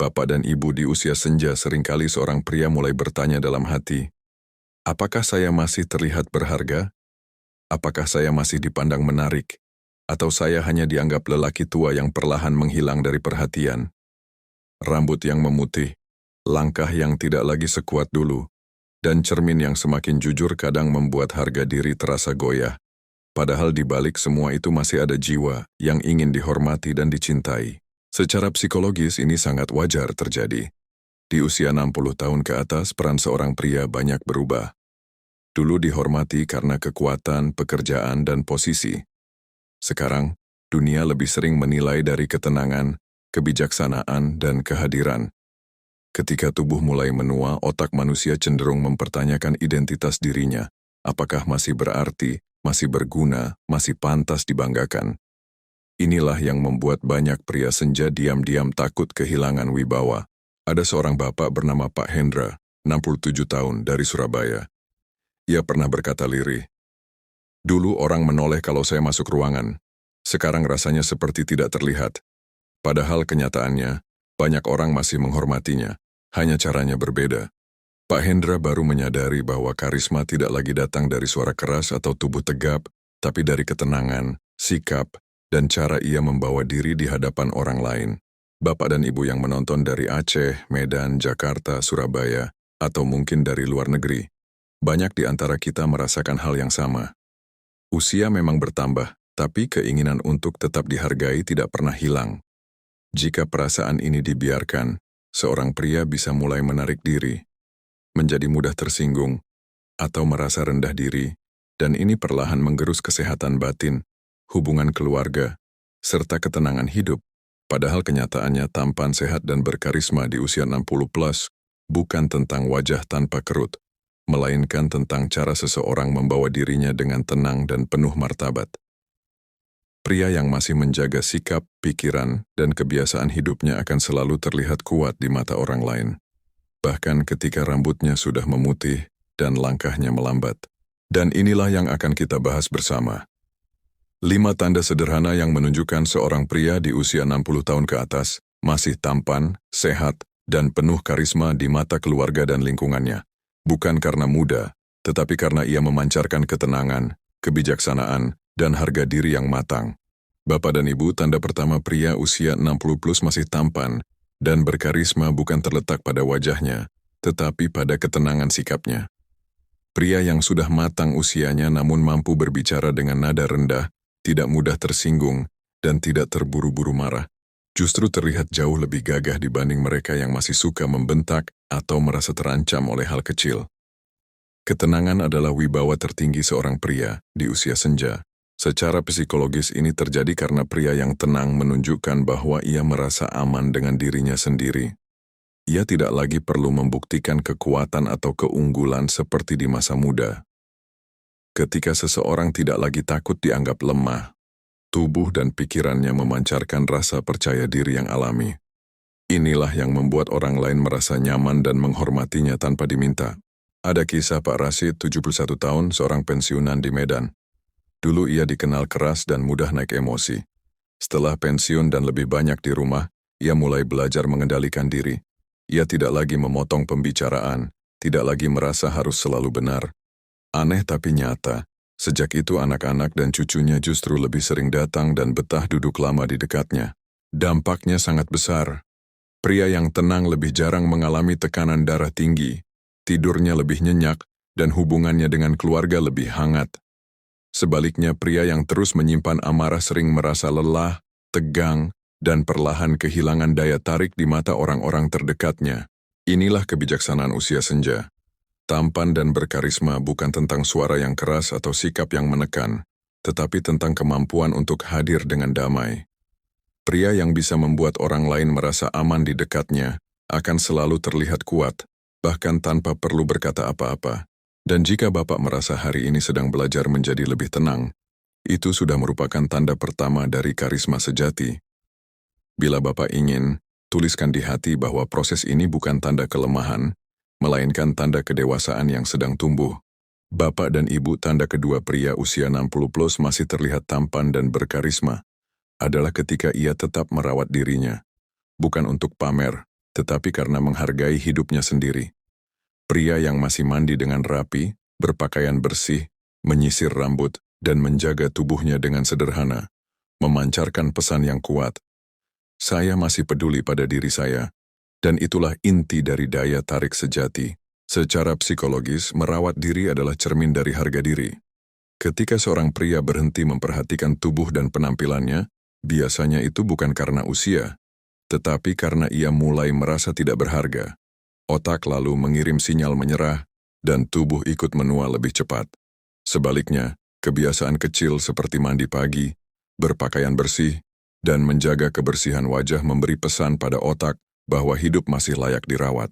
Bapak dan ibu di usia senja seringkali seorang pria mulai bertanya dalam hati, apakah saya masih terlihat berharga? Apakah saya masih dipandang menarik? Atau saya hanya dianggap lelaki tua yang perlahan menghilang dari perhatian? Rambut yang memutih, langkah yang tidak lagi sekuat dulu, dan cermin yang semakin jujur kadang membuat harga diri terasa goyah. Padahal di balik semua itu masih ada jiwa yang ingin dihormati dan dicintai. Secara psikologis ini sangat wajar terjadi. Di usia 60 tahun ke atas, peran seorang pria banyak berubah. Dulu dihormati karena kekuatan, pekerjaan, dan posisi. Sekarang, dunia lebih sering menilai dari ketenangan, kebijaksanaan, dan kehadiran. Ketika tubuh mulai menua, otak manusia cenderung mempertanyakan identitas dirinya. Apakah masih berarti, masih berguna, masih pantas dibanggakan? Inilah yang membuat banyak pria senja diam-diam takut kehilangan wibawa. Ada seorang bapak bernama Pak Hendra, 67 tahun, dari Surabaya. Ia pernah berkata lirih, "Dulu orang menoleh kalau saya masuk ruangan. Sekarang rasanya seperti tidak terlihat. Padahal kenyataannya, banyak orang masih menghormatinya, hanya caranya berbeda." Pak Hendra baru menyadari bahwa karisma tidak lagi datang dari suara keras atau tubuh tegap, tapi dari ketenangan, sikap, dan cara ia membawa diri di hadapan orang lain. Bapak dan ibu yang menonton dari Aceh, Medan, Jakarta, Surabaya, atau mungkin dari luar negeri, banyak di antara kita merasakan hal yang sama. Usia memang bertambah, tapi keinginan untuk tetap dihargai tidak pernah hilang. Jika perasaan ini dibiarkan, seorang pria bisa mulai menarik diri, menjadi mudah tersinggung, atau merasa rendah diri, dan ini perlahan menggerus kesehatan batin, hubungan keluarga, serta ketenangan hidup. Padahal kenyataannya tampan, sehat, dan berkarisma di usia 60 plus bukan tentang wajah tanpa kerut, melainkan tentang cara seseorang membawa dirinya dengan tenang dan penuh martabat. Pria yang masih menjaga sikap, pikiran, dan kebiasaan hidupnya akan selalu terlihat kuat di mata orang lain. Bahkan ketika rambutnya sudah memutih dan langkahnya melambat. Dan inilah yang akan kita bahas bersama. 5 tanda sederhana yang menunjukkan seorang pria di usia 60 tahun ke atas masih tampan, sehat, dan penuh karisma di mata keluarga dan lingkungannya. Bukan karena muda, tetapi karena ia memancarkan ketenangan, kebijaksanaan, dan harga diri yang matang. Bapak dan Ibu, tanda pertama pria usia 60 plus masih tampan dan berkarisma bukan terletak pada wajahnya, tetapi pada ketenangan sikapnya. Pria yang sudah matang usianya namun mampu berbicara dengan nada rendah, tidak mudah tersinggung, dan tidak terburu-buru marah, justru terlihat jauh lebih gagah dibanding mereka yang masih suka membentak atau merasa terancam oleh hal kecil. Ketenangan adalah wibawa tertinggi seorang pria di usia senja. Secara psikologis ini terjadi karena pria yang tenang menunjukkan bahwa ia merasa aman dengan dirinya sendiri. Ia tidak lagi perlu membuktikan kekuatan atau keunggulan seperti di masa muda. Ketika seseorang tidak lagi takut dianggap lemah, tubuh dan pikirannya memancarkan rasa percaya diri yang alami. Inilah yang membuat orang lain merasa nyaman dan menghormatinya tanpa diminta. Ada kisah Pak Rashid, 71 tahun, seorang pensiunan di Medan. Dulu ia dikenal keras dan mudah naik emosi. Setelah pensiun dan lebih banyak di rumah, ia mulai belajar mengendalikan diri. Ia tidak lagi memotong pembicaraan, tidak lagi merasa harus selalu benar. Aneh tapi nyata, sejak itu anak-anak dan cucunya justru lebih sering datang dan betah duduk lama di dekatnya. Dampaknya sangat besar. Pria yang tenang lebih jarang mengalami tekanan darah tinggi, tidurnya lebih nyenyak, dan hubungannya dengan keluarga lebih hangat. Sebaliknya, pria yang terus menyimpan amarah sering merasa lelah, tegang, dan perlahan kehilangan daya tarik di mata orang-orang terdekatnya. Inilah kebijaksanaan usia senja. Tampan dan berkarisma bukan tentang suara yang keras atau sikap yang menekan, tetapi tentang kemampuan untuk hadir dengan damai. Pria yang bisa membuat orang lain merasa aman di dekatnya akan selalu terlihat kuat, bahkan tanpa perlu berkata apa-apa. Dan jika Bapak merasa hari ini sedang belajar menjadi lebih tenang, itu sudah merupakan tanda pertama dari karisma sejati. Bila Bapak ingin, tuliskan di hati bahwa proses ini bukan tanda kelemahan, melainkan tanda kedewasaan yang sedang tumbuh. Bapak dan Ibu, tanda kedua pria usia 60 plus masih terlihat tampan dan berkarisma, adalah ketika ia tetap merawat dirinya. Bukan untuk pamer, tetapi karena menghargai hidupnya sendiri. Pria yang masih mandi dengan rapi, berpakaian bersih, menyisir rambut, dan menjaga tubuhnya dengan sederhana, memancarkan pesan yang kuat. Saya masih peduli pada diri saya, dan itulah inti dari daya tarik sejati. Secara psikologis, merawat diri adalah cermin dari harga diri. Ketika seorang pria berhenti memperhatikan tubuh dan penampilannya, biasanya itu bukan karena usia, tetapi karena ia mulai merasa tidak berharga. Otak lalu mengirim sinyal menyerah, dan tubuh ikut menua lebih cepat. Sebaliknya, kebiasaan kecil seperti mandi pagi, berpakaian bersih, dan menjaga kebersihan wajah memberi pesan pada otak bahwa hidup masih layak dirawat.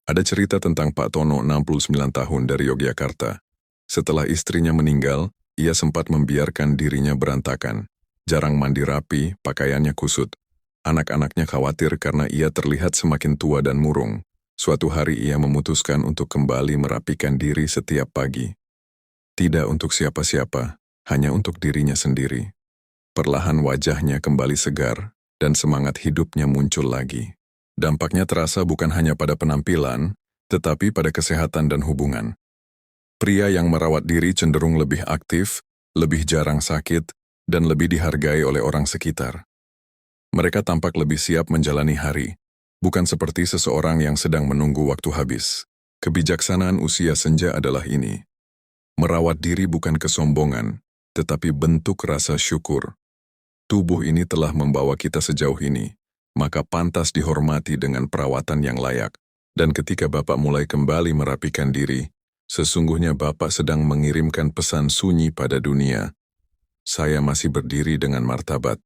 Ada cerita tentang Pak Tono 69 tahun dari Yogyakarta. Setelah istrinya meninggal, ia sempat membiarkan dirinya berantakan. Jarang mandi rapi, pakaiannya kusut. Anak-anaknya khawatir karena ia terlihat semakin tua dan murung. Suatu hari ia memutuskan untuk kembali merapikan diri setiap pagi. Tidak untuk siapa-siapa, hanya untuk dirinya sendiri. Perlahan wajahnya kembali segar, dan semangat hidupnya muncul lagi. Dampaknya terasa bukan hanya pada penampilan, tetapi pada kesehatan dan hubungan. Pria yang merawat diri cenderung lebih aktif, lebih jarang sakit, dan lebih dihargai oleh orang sekitar. Mereka tampak lebih siap menjalani hari, bukan seperti seseorang yang sedang menunggu waktu habis. Kebijaksanaan usia senja adalah ini. Merawat diri bukan kesombongan, tetapi bentuk rasa syukur. Tubuh ini telah membawa kita sejauh ini, maka pantas dihormati dengan perawatan yang layak. Dan ketika Bapak mulai kembali merapikan diri, sesungguhnya Bapak sedang mengirimkan pesan sunyi pada dunia. Saya masih berdiri dengan martabat.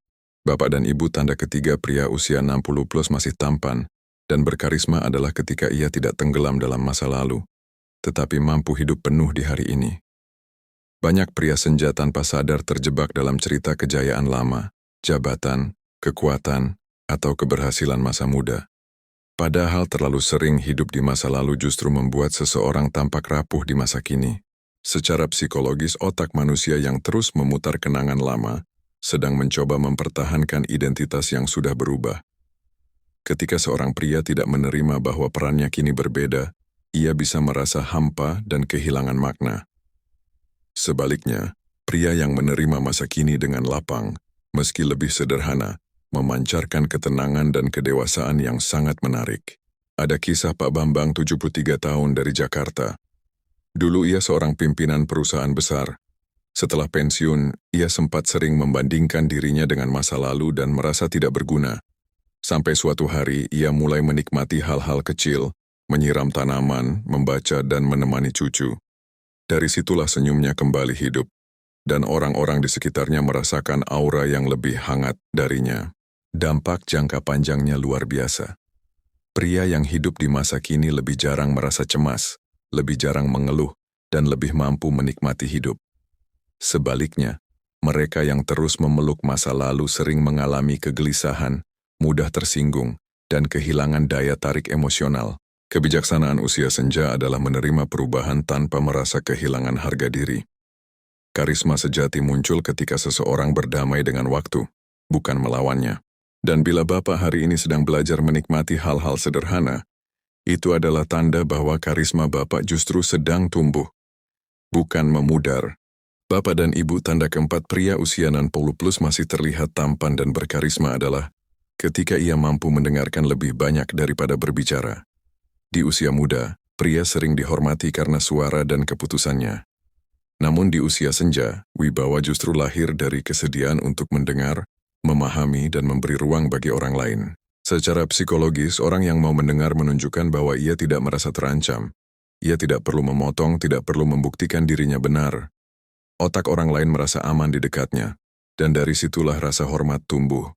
Bapak dan Ibu tanda ketiga pria usia 60 plus masih tampan, dan berkarisma adalah ketika ia tidak tenggelam dalam masa lalu, tetapi mampu hidup penuh di hari ini. Banyak pria senja tanpa sadar terjebak dalam cerita kejayaan lama, jabatan, kekuatan, atau keberhasilan masa muda. Padahal terlalu sering hidup di masa lalu justru membuat seseorang tampak rapuh di masa kini. Secara psikologis, otak manusia yang terus memutar kenangan lama sedang mencoba mempertahankan identitas yang sudah berubah. Ketika seorang pria tidak menerima bahwa perannya kini berbeda, ia bisa merasa hampa dan kehilangan makna. Sebaliknya, pria yang menerima masa kini dengan lapang, meski lebih sederhana, memancarkan ketenangan dan kedewasaan yang sangat menarik. Ada kisah Pak Bambang 73 tahun dari Jakarta. Dulu ia seorang pimpinan perusahaan besar. Setelah pensiun, ia sempat sering membandingkan dirinya dengan masa lalu dan merasa tidak berguna. Sampai suatu hari ia mulai menikmati hal-hal kecil, menyiram tanaman, membaca dan menemani cucu. Dari situlah senyumnya kembali hidup, dan orang-orang di sekitarnya merasakan aura yang lebih hangat darinya. Dampak jangka panjangnya luar biasa. Pria yang hidup di masa kini lebih jarang merasa cemas, lebih jarang mengeluh, dan lebih mampu menikmati hidup. Sebaliknya, mereka yang terus memeluk masa lalu sering mengalami kegelisahan, mudah tersinggung, dan kehilangan daya tarik emosional. Kebijaksanaan usia senja adalah menerima perubahan tanpa merasa kehilangan harga diri. Karisma sejati muncul ketika seseorang berdamai dengan waktu, bukan melawannya. Dan bila Bapak hari ini sedang belajar menikmati hal-hal sederhana, itu adalah tanda bahwa karisma Bapak justru sedang tumbuh, bukan memudar. Bapak dan Ibu tanda keempat pria usia 60 plus masih terlihat tampan dan berkarisma adalah ketika ia mampu mendengarkan lebih banyak daripada berbicara. Di usia muda, pria sering dihormati karena suara dan keputusannya. Namun di usia senja, wibawa justru lahir dari kesediaan untuk mendengar, memahami dan memberi ruang bagi orang lain. Secara psikologis, orang yang mau mendengar menunjukkan bahwa ia tidak merasa terancam. Ia tidak perlu memotong, tidak perlu membuktikan dirinya benar. Otak orang lain merasa aman di dekatnya, dan dari situlah rasa hormat tumbuh.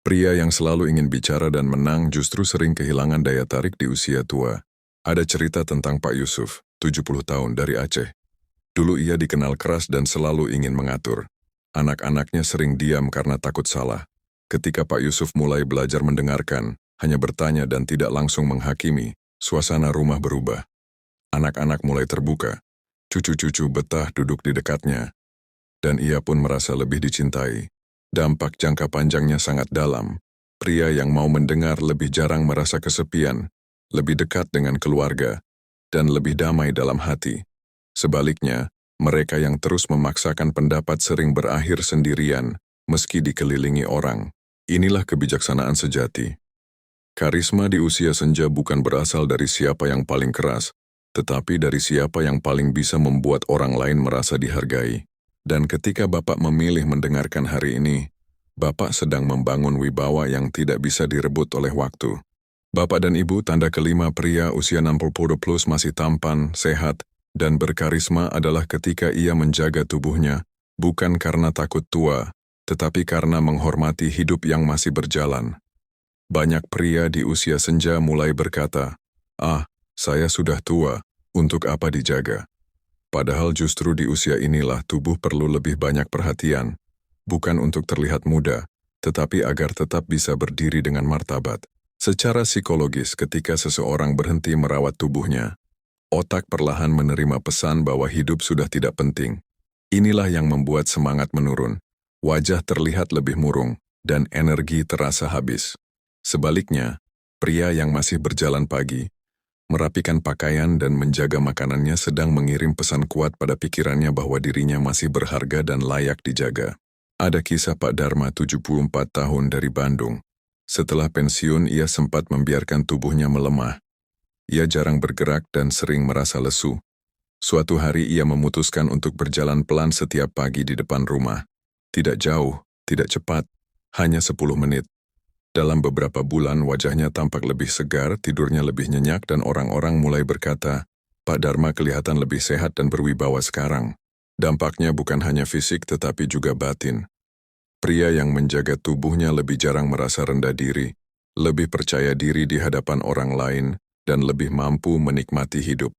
Pria yang selalu ingin bicara dan menang justru sering kehilangan daya tarik di usia tua. Ada cerita tentang Pak Yusuf, 70 tahun dari Aceh. Dulu ia dikenal keras dan selalu ingin mengatur. Anak-anaknya sering diam karena takut salah. Ketika Pak Yusuf mulai belajar mendengarkan, hanya bertanya dan tidak langsung menghakimi, suasana rumah berubah. Anak-anak mulai terbuka. Cucu-cucu betah duduk di dekatnya. Dan ia pun merasa lebih dicintai. Dampak jangka panjangnya sangat dalam. Pria yang mau mendengar lebih jarang merasa kesepian, lebih dekat dengan keluarga, dan lebih damai dalam hati. Sebaliknya, mereka yang terus memaksakan pendapat sering berakhir sendirian, meski dikelilingi orang. Inilah kebijaksanaan sejati. Karisma di usia senja bukan berasal dari siapa yang paling keras, tetapi dari siapa yang paling bisa membuat orang lain merasa dihargai. Dan ketika Bapak memilih mendengarkan hari ini, Bapak sedang membangun wibawa yang tidak bisa direbut oleh waktu. Bapak dan Ibu, tanda kelima pria usia 60 plus masih tampan, sehat, dan berkarisma adalah ketika ia menjaga tubuhnya, bukan karena takut tua, tetapi karena menghormati hidup yang masih berjalan. Banyak pria di usia senja mulai berkata, saya sudah tua, untuk apa dijaga? Padahal justru di usia inilah tubuh perlu lebih banyak perhatian, bukan untuk terlihat muda, tetapi agar tetap bisa berdiri dengan martabat. Secara psikologis, ketika seseorang berhenti merawat tubuhnya, otak perlahan menerima pesan bahwa hidup sudah tidak penting. Inilah yang membuat semangat menurun, wajah terlihat lebih murung, dan energi terasa habis. Sebaliknya, pria yang masih berjalan pagi, merapikan pakaian dan menjaga makanannya sedang mengirim pesan kuat pada pikirannya bahwa dirinya masih berharga dan layak dijaga. Ada kisah Pak Dharma 74 tahun dari Bandung. Setelah pensiun ia sempat membiarkan tubuhnya melemah. Ia jarang bergerak dan sering merasa lesu. Suatu hari ia memutuskan untuk berjalan pelan setiap pagi di depan rumah. Tidak jauh, tidak cepat, hanya 10 menit. Dalam beberapa bulan wajahnya tampak lebih segar, tidurnya lebih nyenyak dan orang-orang mulai berkata, Pak Dharma kelihatan lebih sehat dan berwibawa sekarang. Dampaknya bukan hanya fisik tetapi juga batin. Pria yang menjaga tubuhnya lebih jarang merasa rendah diri, lebih percaya diri di hadapan orang lain, dan lebih mampu menikmati hidup.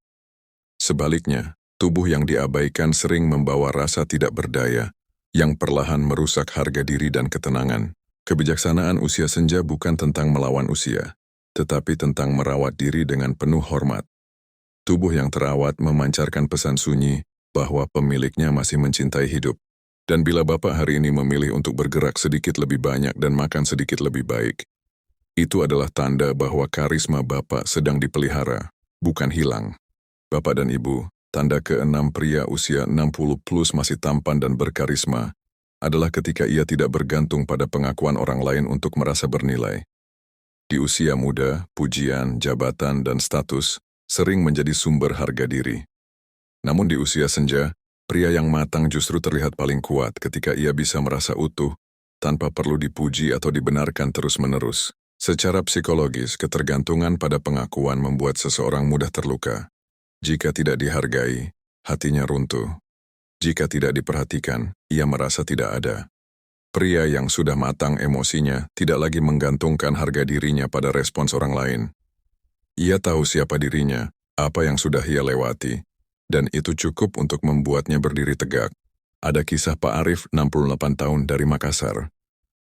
Sebaliknya, tubuh yang diabaikan sering membawa rasa tidak berdaya, yang perlahan merusak harga diri dan ketenangan. Kebijaksanaan usia senja bukan tentang melawan usia, tetapi tentang merawat diri dengan penuh hormat. Tubuh yang terawat memancarkan pesan sunyi bahwa pemiliknya masih mencintai hidup. Dan bila Bapak hari ini memilih untuk bergerak sedikit lebih banyak dan makan sedikit lebih baik, itu adalah tanda bahwa karisma Bapak sedang dipelihara, bukan hilang. Bapak dan Ibu, tanda ke-6 pria usia 60 plus masih tampan dan berkarisma adalah ketika ia tidak bergantung pada pengakuan orang lain untuk merasa bernilai. Di usia muda, pujian, jabatan, dan status sering menjadi sumber harga diri. Namun di usia senja, pria yang matang justru terlihat paling kuat ketika ia bisa merasa utuh, tanpa perlu dipuji atau dibenarkan terus-menerus. Secara psikologis, ketergantungan pada pengakuan membuat seseorang mudah terluka. Jika tidak dihargai, hatinya runtuh. Jika tidak diperhatikan, ia merasa tidak ada. Pria yang sudah matang emosinya tidak lagi menggantungkan harga dirinya pada respons orang lain. Ia tahu siapa dirinya, apa yang sudah ia lewati, dan itu cukup untuk membuatnya berdiri tegak. Ada kisah Pak Arif, 68 tahun dari Makassar.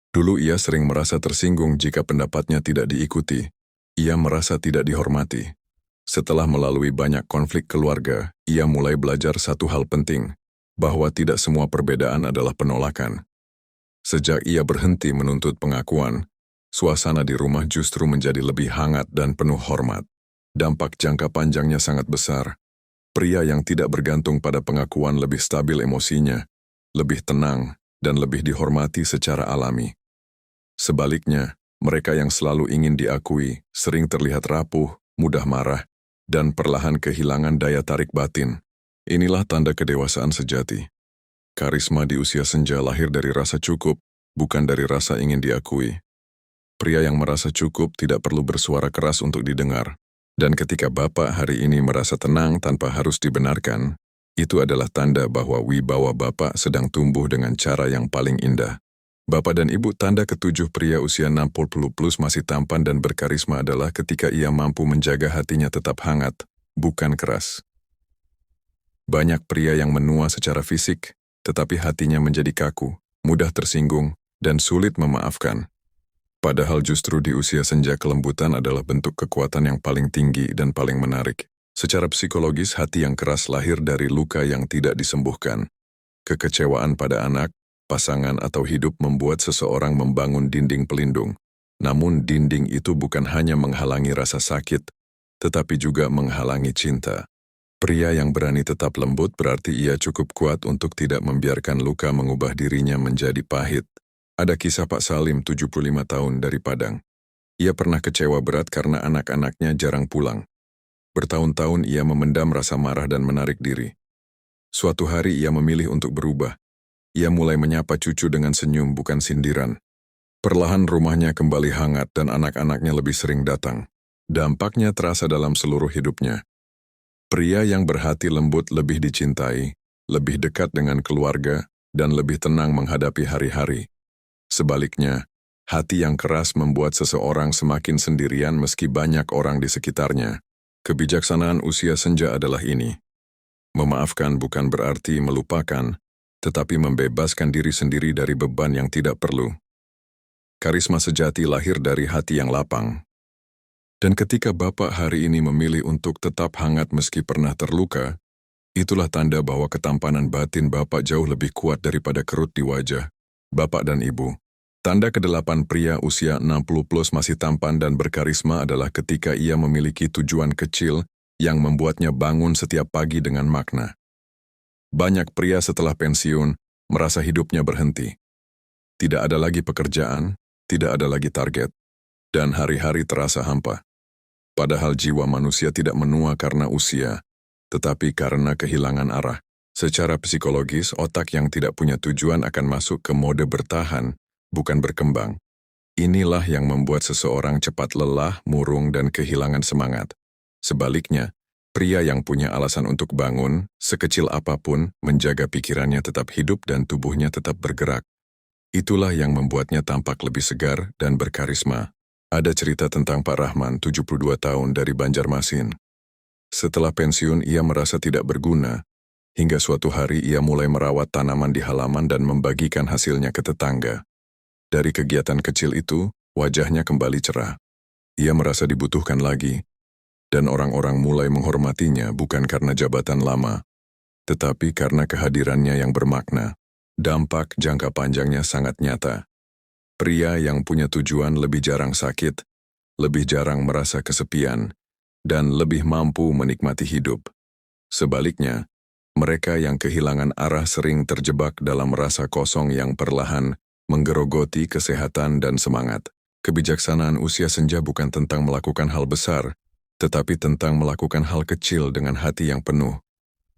Dulu ia sering merasa tersinggung jika pendapatnya tidak diikuti. Ia merasa tidak dihormati. Setelah melalui banyak konflik keluarga, ia mulai belajar satu hal penting, bahwa tidak semua perbedaan adalah penolakan. Sejak ia berhenti menuntut pengakuan, suasana di rumah justru menjadi lebih hangat dan penuh hormat. Dampak jangka panjangnya sangat besar. Pria yang tidak bergantung pada pengakuan lebih stabil emosinya, lebih tenang, dan lebih dihormati secara alami. Sebaliknya, mereka yang selalu ingin diakui sering terlihat rapuh, mudah marah, dan perlahan kehilangan daya tarik batin. Inilah tanda kedewasaan sejati. Karisma di usia senja lahir dari rasa cukup, bukan dari rasa ingin diakui. Pria yang merasa cukup tidak perlu bersuara keras untuk didengar. Dan ketika Bapak hari ini merasa tenang tanpa harus dibenarkan, itu adalah tanda bahwa wibawa Bapak sedang tumbuh dengan cara yang paling indah. Bapak dan Ibu, tanda ke-7 pria usia 60 plus masih tampan dan berkarisma adalah ketika ia mampu menjaga hatinya tetap hangat, bukan keras. Banyak pria yang menua secara fisik, tetapi hatinya menjadi kaku, mudah tersinggung, dan sulit memaafkan. Padahal justru di usia senja kelembutan adalah bentuk kekuatan yang paling tinggi dan paling menarik. Secara psikologis, hati yang keras lahir dari luka yang tidak disembuhkan. Kekecewaan pada anak, pasangan atau hidup membuat seseorang membangun dinding pelindung. Namun dinding itu bukan hanya menghalangi rasa sakit, tetapi juga menghalangi cinta. Pria yang berani tetap lembut berarti ia cukup kuat untuk tidak membiarkan luka mengubah dirinya menjadi pahit. Ada kisah Pak Salim, 75 tahun, dari Padang. Ia pernah kecewa berat karena anak-anaknya jarang pulang. Bertahun-tahun ia memendam rasa marah dan menarik diri. Suatu hari ia memilih untuk berubah. Ia mulai menyapa cucu dengan senyum, bukan sindiran. Perlahan rumahnya kembali hangat dan anak-anaknya lebih sering datang. Dampaknya terasa dalam seluruh hidupnya. Pria yang berhati lembut lebih dicintai, lebih dekat dengan keluarga, dan lebih tenang menghadapi hari-hari. Sebaliknya, hati yang keras membuat seseorang semakin sendirian meski banyak orang di sekitarnya. Kebijaksanaan usia senja adalah ini. Memaafkan bukan berarti melupakan, tetapi membebaskan diri sendiri dari beban yang tidak perlu. Karisma sejati lahir dari hati yang lapang. Dan ketika Bapak hari ini memilih untuk tetap hangat meski pernah terluka, itulah tanda bahwa ketampanan batin Bapak jauh lebih kuat daripada kerut di wajah. Bapak dan Ibu, tanda ke-8 pria usia 60 plus masih tampan dan berkarisma adalah ketika ia memiliki tujuan kecil yang membuatnya bangun setiap pagi dengan makna. Banyak pria setelah pensiun merasa hidupnya berhenti. Tidak ada lagi pekerjaan, tidak ada lagi target, dan hari-hari terasa hampa. Padahal jiwa manusia tidak menua karena usia, tetapi karena kehilangan arah. Secara psikologis, otak yang tidak punya tujuan akan masuk ke mode bertahan, bukan berkembang. Inilah yang membuat seseorang cepat lelah, murung, dan kehilangan semangat. Sebaliknya, pria yang punya alasan untuk bangun, sekecil apapun, menjaga pikirannya tetap hidup dan tubuhnya tetap bergerak. Itulah yang membuatnya tampak lebih segar dan berkarisma. Ada cerita tentang Pak Rahman, 72 tahun, dari Banjarmasin. Setelah pensiun, ia merasa tidak berguna. Hingga suatu hari ia mulai merawat tanaman di halaman dan membagikan hasilnya ke tetangga. Dari kegiatan kecil itu, wajahnya kembali cerah. Ia merasa dibutuhkan lagi, dan orang-orang mulai menghormatinya bukan karena jabatan lama, tetapi karena kehadirannya yang bermakna. Dampak jangka panjangnya sangat nyata. Pria yang punya tujuan lebih jarang sakit, lebih jarang merasa kesepian, dan lebih mampu menikmati hidup. Sebaliknya, mereka yang kehilangan arah sering terjebak dalam rasa kosong yang perlahan menggerogoti kesehatan dan semangat. Kebijaksanaan usia senja bukan tentang melakukan hal besar, tetapi tentang melakukan hal kecil dengan hati yang penuh.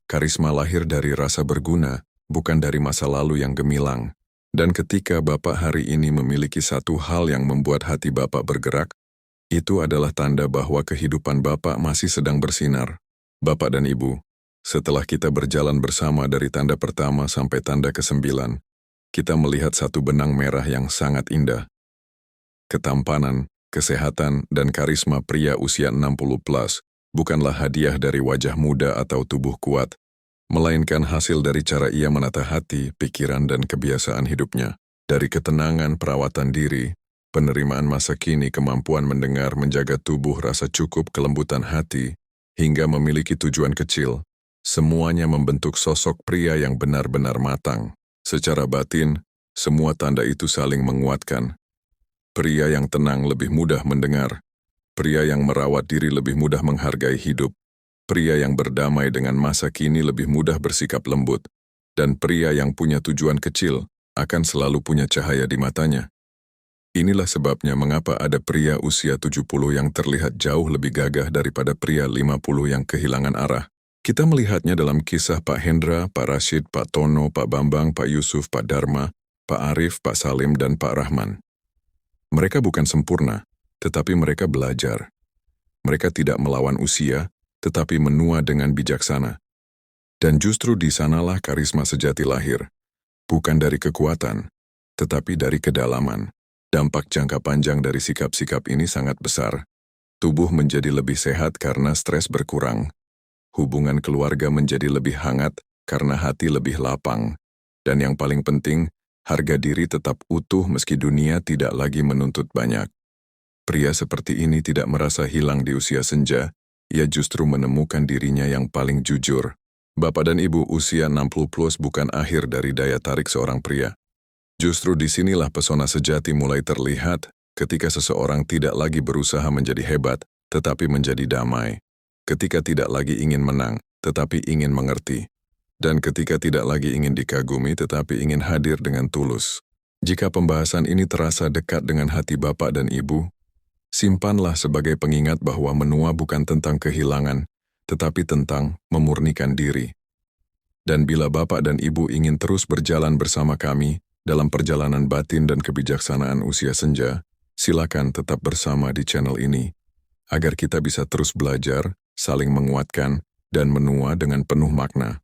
Karisma lahir dari rasa berguna, bukan dari masa lalu yang gemilang. Dan ketika Bapak hari ini memiliki satu hal yang membuat hati Bapak bergerak, itu adalah tanda bahwa kehidupan Bapak masih sedang bersinar. Bapak dan Ibu, setelah kita berjalan bersama dari tanda pertama sampai tanda ke-9, kita melihat satu benang merah yang sangat indah. Ketampanan, kesehatan, dan karisma pria usia 60 plus bukanlah hadiah dari wajah muda atau tubuh kuat, melainkan hasil dari cara ia menata hati, pikiran, dan kebiasaan hidupnya. Dari ketenangan, perawatan diri, penerimaan masa kini, kemampuan mendengar, menjaga tubuh, rasa cukup, kelembutan hati, hingga memiliki tujuan kecil, semuanya membentuk sosok pria yang benar-benar matang. Secara batin, semua tanda itu saling menguatkan. Pria yang tenang lebih mudah mendengar, pria yang merawat diri lebih mudah menghargai hidup, pria yang berdamai dengan masa kini lebih mudah bersikap lembut, dan pria yang punya tujuan kecil akan selalu punya cahaya di matanya. Inilah sebabnya mengapa ada pria usia 70 yang terlihat jauh lebih gagah daripada pria 50 yang kehilangan arah. Kita melihatnya dalam kisah Pak Hendra, Pak Rashid, Pak Tono, Pak Bambang, Pak Yusuf, Pak Dharma, Pak Arif, Pak Salim, dan Pak Rahman. Mereka bukan sempurna, tetapi mereka belajar. Mereka tidak melawan usia, tetapi menua dengan bijaksana. Dan justru di sanalah karisma sejati lahir. Bukan dari kekuatan, tetapi dari kedalaman. Dampak jangka panjang dari sikap-sikap ini sangat besar. Tubuh menjadi lebih sehat karena stres berkurang. Hubungan keluarga menjadi lebih hangat karena hati lebih lapang. Dan yang paling penting, harga diri tetap utuh meski dunia tidak lagi menuntut banyak. Pria seperti ini tidak merasa hilang di usia senja, ia justru menemukan dirinya yang paling jujur. Bapak dan Ibu, usia 60 plus bukan akhir dari daya tarik seorang pria. Justru disinilah pesona sejati mulai terlihat, Ketika seseorang tidak lagi berusaha menjadi hebat, tetapi menjadi damai. Ketika tidak lagi ingin menang, tetapi ingin mengerti. Dan ketika tidak lagi ingin dikagumi, tetapi ingin hadir dengan tulus. Jika pembahasan ini terasa dekat dengan hati Bapak dan Ibu, simpanlah sebagai pengingat bahwa menua bukan tentang kehilangan, tetapi tentang memurnikan diri. Dan bila Bapak dan Ibu ingin terus berjalan bersama kami dalam perjalanan batin dan kebijaksanaan usia senja, silakan tetap bersama di channel ini, agar kita bisa terus belajar, saling menguatkan, dan menua dengan penuh makna.